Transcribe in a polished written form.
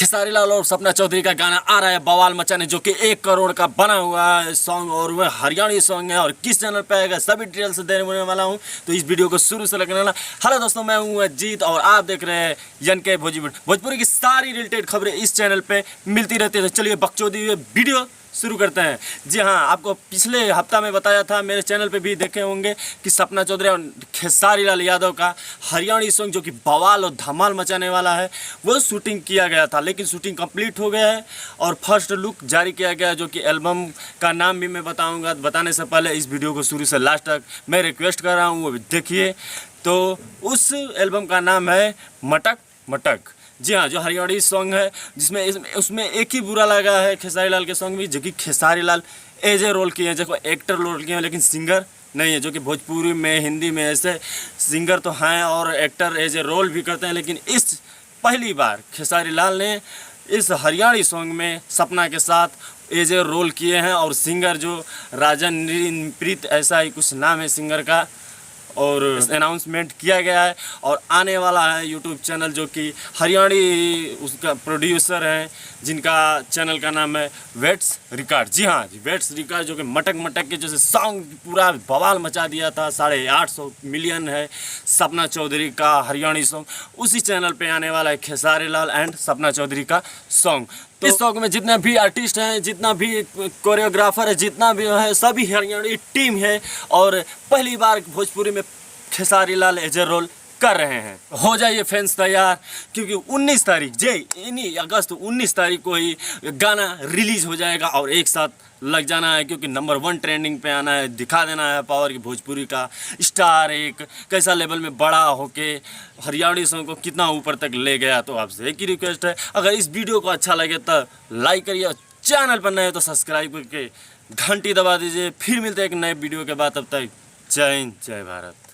खेसारी लाल और सपना चौधरी का गाना आ रहा है बवाल मचाने, जो कि 1 करोड़ का बना हुआ है सॉन्ग और वह हरियाणवी सॉन्ग है और किस चैनल पे आएगा सभी डिटेल्स देने वाला हूं। तो इस वीडियो को शुरू से लगने वाला। हेलो दोस्तों, मैं हूं अजीत और आप देख रहे हैं YNK भोजपुरी की सारी रिलेटेड खबरें इस चैनल पे मिलती रहती है। तो चलिए बकचोदी हुए वीडियो शुरू करते हैं। जी हाँ, आपको पिछले हफ्ता में बताया था, मेरे चैनल पे भी देखे होंगे कि सपना चौधरी और खेसारी लाल यादव का हरियाणवी सॉन्ग जो कि बवाल और धमाल मचाने वाला है वो शूटिंग किया गया था, लेकिन शूटिंग कंप्लीट हो गया है और फर्स्ट लुक जारी किया गया, जो कि एल्बम का नाम भी मैं बताऊंगा। बताने से पहले इस वीडियो को शुरू से लास्ट तक मैं रिक्वेस्ट कर रहा हूँ, वो भी देखिए। तो उस एल्बम का नाम है मटक मटक। जी हाँ, जो हरियाणवी सॉन्ग है जिसमें उसमें एक ही बुरा लगा है खेसारी लाल के सॉन्ग भी, जो कि Khesari Lal as a role किए हैं, जो एक्टर रोल किए हैं लेकिन सिंगर नहीं है। जो कि भोजपुरी में हिंदी में ऐसे सिंगर तो हैं और एक्टर एज ए रोल भी करते हैं, लेकिन इस पहली बार खेसारी लाल ने इस हरियाणवी सॉन्ग में सपना के साथ एज ए रोल किए हैं और सिंगर जो राजन प्रीत ऐसा ही कुछ नाम है सिंगर का, और अनाउंसमेंट किया गया है और आने वाला है यूट्यूब चैनल, जो कि हरियाणवी उसका प्रोड्यूसर हैं जिनका चैनल का नाम है वेट्स रिकॉर्ड। जी हाँ जी, वेट्स रिकॉर्ड, जो कि मटक मटक के जैसे सॉन्ग पूरा बवाल मचा दिया था। 850 मिलियन है सपना चौधरी का हरियाणवी सॉन्ग। उसी चैनल पे आने वाला है खेसारी लाल एंड सपना चौधरी का सॉन्ग। तो इस सॉन्ग में जितने भी आर्टिस्ट हैं, जितना भी कोरियोग्राफर है, जितना भी है, सभी हरियाणवी टीम है और पहली बार भोजपुरी में Khesari Lal as a role कर रहे हैं। हो जाइए फैंस तैयार, क्योंकि 19 तारीख इन्हीं अगस्त 19 तारीख को ही गाना रिलीज हो जाएगा और एक साथ लग जाना है, क्योंकि नंबर 1 ट्रेंडिंग पे आना है, दिखा देना है पावर की भोजपुरी का स्टार एक कैसा लेवल में बड़ा होके हरियाणवी सॉन्ग को कितना ऊपर तक ले गया। तो आपसे एक ही रिक्वेस्ट है, अगर इस वीडियो को अच्छा लगे तो लाइक करिए और चैनल पर नए हो तो सब्सक्राइब करके घंटी दबा दीजिए। फिर मिलते हैं एक नए वीडियो के बाद, तब तक जय हिंद जय भारत।